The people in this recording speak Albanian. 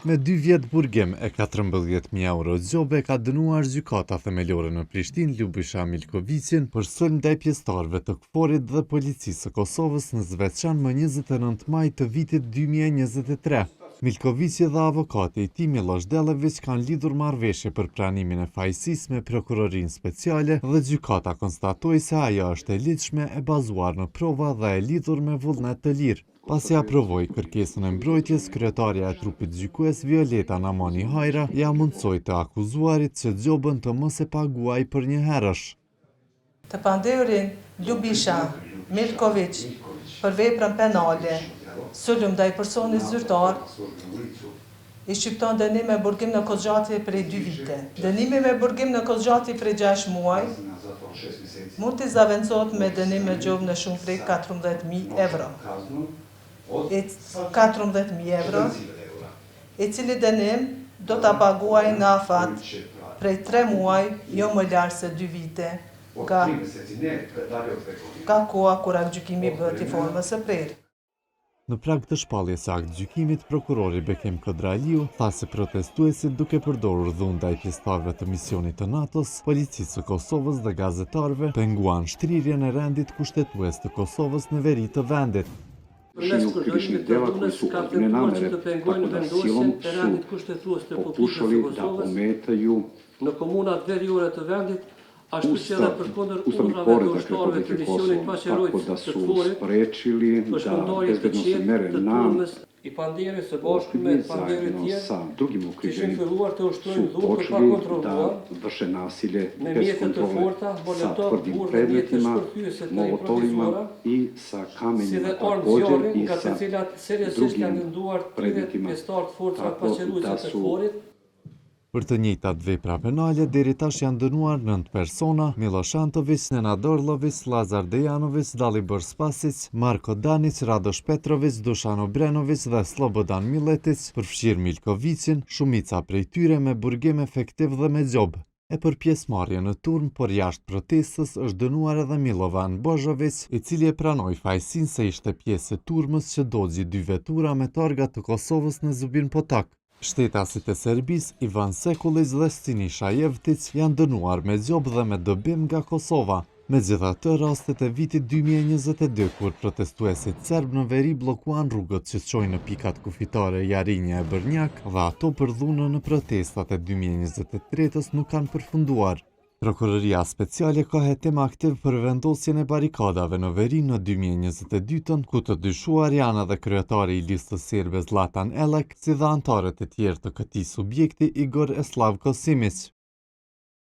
Me 2 vjet burgim e 14.000 euro zgjobe ka dënuar gjykata themelore në Prishtinë Ljubisha Milkovicin për sulm ndaj pjesëtarëve të KFOR-it dhe policisë së Kosovës në Zvečan më 29 maj të vitit 2023. Milkovici dhe avokati i tij Miloš Dellević kanë lidhur marrëveshje për pranimin e fajësisë me prokurorinë speciale dhe gjykata konstatoi se ajo është e lidhshme, e bazuar në prova dhe e lidhur me vullnet të lirë. Pasi aprovoi kërkesën e mbrojtjes, kryetaria e trupit gjykues Violeta Namani Hajra ja mundsoi të akuzuarit që gjobën të mos e paguaj për një herësh. Të pandehurin Ljubisha Milkovic për veprën penale, sulm ndaj personit zyrtar, i shqipton dënim me burgim në kozgjatje prej 2 vite. Dënimi me burgim në kozgjatje prej 6 muaj mund të zaventohet me dënim me gjobë në shumë prej 14.000 euro. 14.000 euro, i cili dënim do të paguaj në afat prej 3 muaj, jo më larë se 2 vite, ka koha kur aktgjykimi bëhet i formës së prerë. Në prag të shpalljes së aktgjykimit, prokurori Bekim Kodraliu tha se protestuesit duke përdorur dhunë ndaj pjesëtarëve të misionit të NATO-s, policisë së Kosovës dhe gazetarëve penguan shtrirjen e rendit kushtetues të Kosovës në veri të vendit. Përmes krivičnih dela koji su od nenamere, tako da silom su pokušali da ometaju në komunat veriore të vendit, ashtu që edhe përkundër ustavni urdhrave të poredak ushtarëve të Republike misionit Kosova, tako da paqërojtës të su KFOR-it, sprečili për da shpërndarje të bezbednosne qetë mere të na turmës i panderit së bashku me panderit zajedno tjerë, sa drugim që ishin okruženjem filluar të su ushtrojnë dhunë të počeli da pakontrolluar, vrše nasilje me bez mjete të kontrole forta, sa molotov, tvrdim burë dhe mjete predmetima, shpërthyese të molotovima improvisuara, i sa si kamenjima dhe armë također zjarri, i nga të sa cilat seriozisht drugim janë nduar 30 predmetima, pjesëtar të forcave tako paqëruese da të su KFOR-it. Për të njëjtat vepra penale, deri tash janë dënuar 9 persona: Miloš Antović, Nenad Orlović, Lazar Dejanović, Dalibor Spasić, Marko Danić, Radoš Petrović, Dušan Obrenović dhe Slobodan Miletic, përfshirë Milkovicin, shumica prej tyre me burgim efektiv dhe me gjobë. E për pjesëmarrje në turm, por jashtë protestës, është dënuar edhe Milovan Božović, i cili e pranoi fajësinë se ishte pjesë e turmës që dogji 2 vetura me targa të Kosovës në Zubin Potak. Shtetasit e Serbisë, Ivan Sekulić dhe Siniša Jevtic janë dënuar me gjobë dhe me dobim nga Kosova. Megjithatë, rastet e vitit 2022, kur protestuesit serb në veri bllokuan rrugët që çojnë në pikat kufitare Jarinja e Brnjak dhe ato për dhunën në protestat e 2023-s nuk kanë përfunduar. Prokuroria speciale ka hetim aktiv për vendosjen e barikadave në veri në 2022-ën, ku të dyshuar janë edhe kryetari i listës serbe Zlatan Elek, si dhe anëtarët e tjerë të këtij subjekti Igor Slavko Simić.